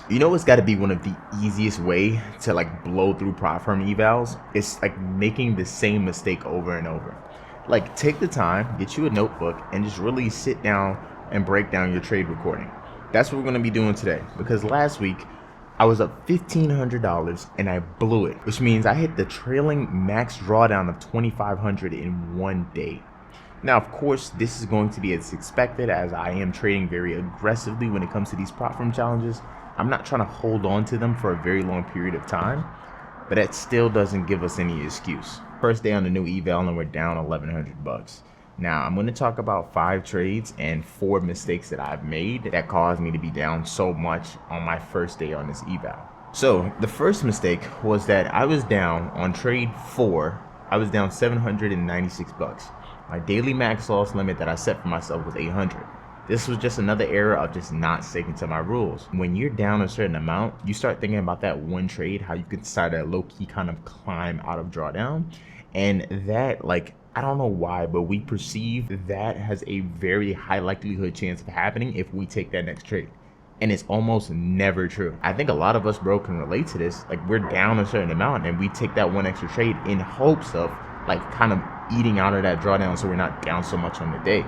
You know, it's got to be one of the easiest way to like blow through prop firm evals. It's like making the same mistake over and over. Like take the time, get you a notebook, and just really sit down and break down your trade recording. That's what we're gonna be doing today. Because last week I was up $1,500 and I blew it, which means I hit the trailing max drawdown of 2,500 in one day. Now, of course, this is going to be as expected as I am trading very aggressively when it comes to these prop firm challenges. I'm not trying to hold on to them for a very long period of time, but that still doesn't give us any excuse. First day on the new eval and we're down 1,100 bucks. Now, I'm going to talk about 5 trades and 4 mistakes that I've made that caused me to be down so much on my first day on this eval. So the first mistake was that I was down on trade 4. I was down 796 bucks. My daily max loss limit that I set for myself was 800. This was just another error of just not sticking to my rules. When you're down a certain amount, you start thinking about that one trade, how you can start a low-key kind of climb out of drawdown. And that, like, I don't know why, but we perceive that has a very high likelihood chance of happening if we take that next trade. And it's almost never true. I think a lot of us, bro, can relate to this. Like, we're down a certain amount and we take that one extra trade in hopes of like kind of eating out of that drawdown so we're not down so much on the day.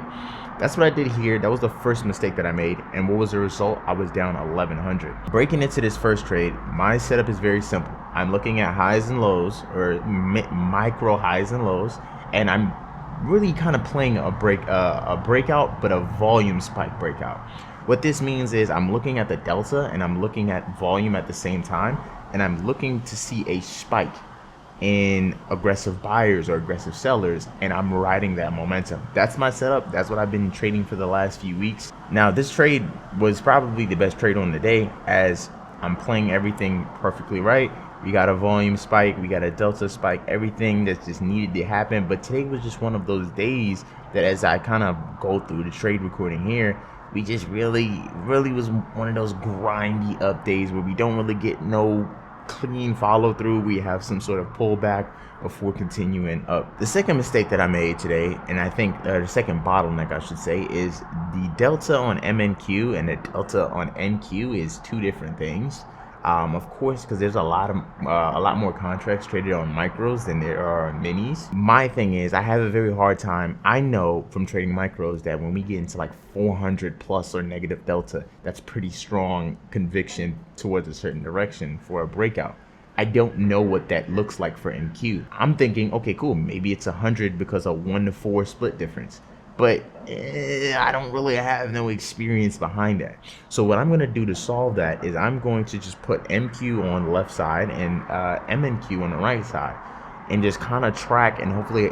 That's what I did here. That was the first mistake that I made. And what was the result? I was down 1,100. Breaking into this first trade, my setup is very simple. I'm looking at highs and lows, or micro highs and lows, and I'm really kind of playing a breakout, but a volume spike breakout. What this means is I'm looking at the delta and I'm looking at volume at the same time, and I'm looking to see a spike in aggressive buyers or aggressive sellers, and I'm riding that momentum. That's my setup. That's what I've been trading for the last few weeks. Now, this trade was probably the best trade on the day as I'm playing everything perfectly right. We got a volume spike, we got a delta spike, everything that just needed to happen. But today was just one of those days that as I kind of go through the trade recording here, we just really was one of those grindy up days where we don't really get no clean follow through. We have some sort of pullback before continuing up. The second mistake that I made today, and I think the second bottleneck I should say, is the delta on MNQ and the delta on NQ is 2 different things. Of course, because there's a lot more contracts traded on micros than there are on minis. My thing is, I have a very hard time. I know from trading micros that when we get into like 400 plus or negative delta, that's pretty strong conviction towards a certain direction for a breakout. I don't know what that looks like for NQ. I'm thinking, okay, cool, maybe it's 100 because of 1 to 4 split difference. But I don't really have no experience behind that. So what I'm going to do to solve that is I'm going to just put MQ on the left side and MNQ on the right side, and just kind of track and hopefully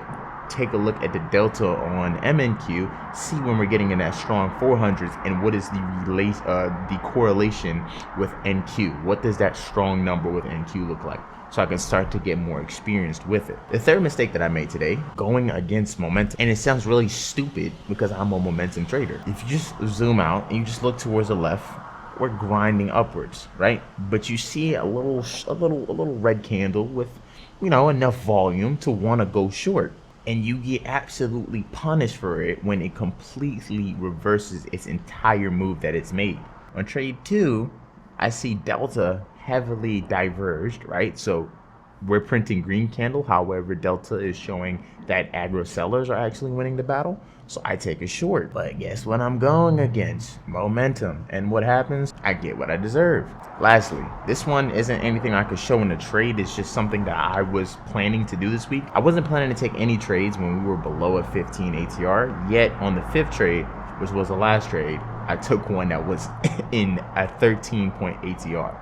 take a look at the delta on MNQ, see when we're getting in that strong 400s, and what is the correlation with NQ. What does that strong number with NQ look like? So I can start to get more experienced with it. The third mistake that I made today, going against momentum, and it sounds really stupid because I'm a momentum trader. If you just zoom out and you just look towards the left, we're grinding upwards, right? But you see a little red candle with, you know, enough volume to want to go short, and you get absolutely punished for it when it completely reverses its entire move that it's made. On trade 2, I see delta heavily diverged, right? So we're printing green candle, however delta is showing that aggro sellers are actually winning the battle. So I take a short, but guess what I'm going against? Momentum. And what happens? I get what I deserve. Lastly, this one isn't anything I could show in a trade. It's just something that I was planning to do this week. I wasn't planning to take any trades when we were below a 15 ATR, yet on the 5th trade, which was the last trade, I took one that was in a 13-point ATR.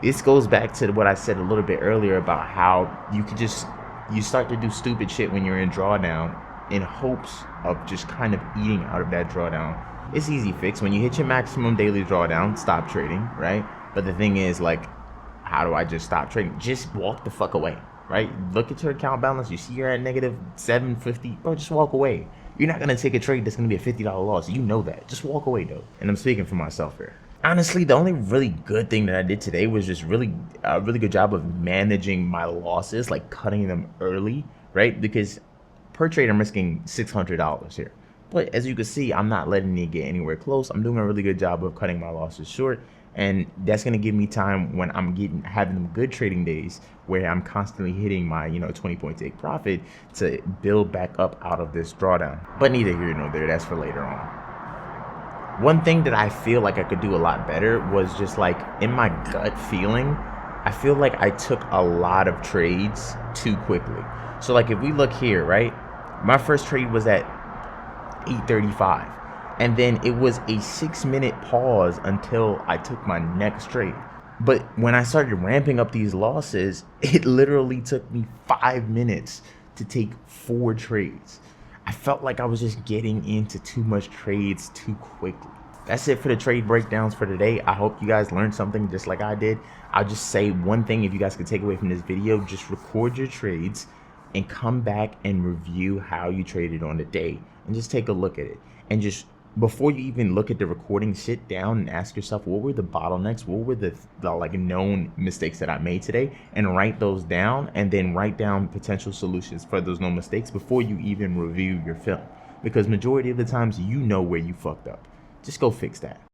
This goes back to what I said a little bit earlier about how you start to do stupid shit when you're in drawdown in hopes of just kind of eating out of that drawdown. It's easy fix. When you hit your maximum daily drawdown, stop trading, right? But the thing is, like, how do I just stop trading? Just walk the fuck away, right? Look at your account balance. You see you're at negative 750, bro, just walk away. You're not gonna take a trade that's gonna be a $50 loss. You know that. Just walk away, though. And I'm speaking for myself here. Honestly, the only really good thing that I did today was just a really good job of managing my losses, like cutting them early, right? Because per trade, I'm risking $600 here. But as you can see, I'm not letting it get anywhere close. I'm doing a really good job of cutting my losses short And that's going to give me time when I'm having them good trading days where I'm constantly hitting my 20 point take profit to build back up out of this drawdown. But neither here nor there, that's for later on. One thing that I feel like I could do a lot better was just like in my gut feeling, I feel like I took a lot of trades too quickly. So like if we look here, right, my first trade was at 835, and then it was a 6-minute pause until I took my next trade. But when I started ramping up these losses, it literally took me 5 minutes to take 4 trades. I felt like I was just getting into too much trades too quickly. That's it for the trade breakdowns for today. I hope you guys learned something just like I did. I'll just say one thing, if you guys could take away from this video, just record your trades and come back and review how you traded on the day and just take a look at it. And just before you even look at the recording, sit down and ask yourself, what were the bottlenecks? What were the like known mistakes that I made today? And write those down, and then write down potential solutions for those known mistakes before you even review your film. Because majority of the times you know where you fucked up. Just go fix that.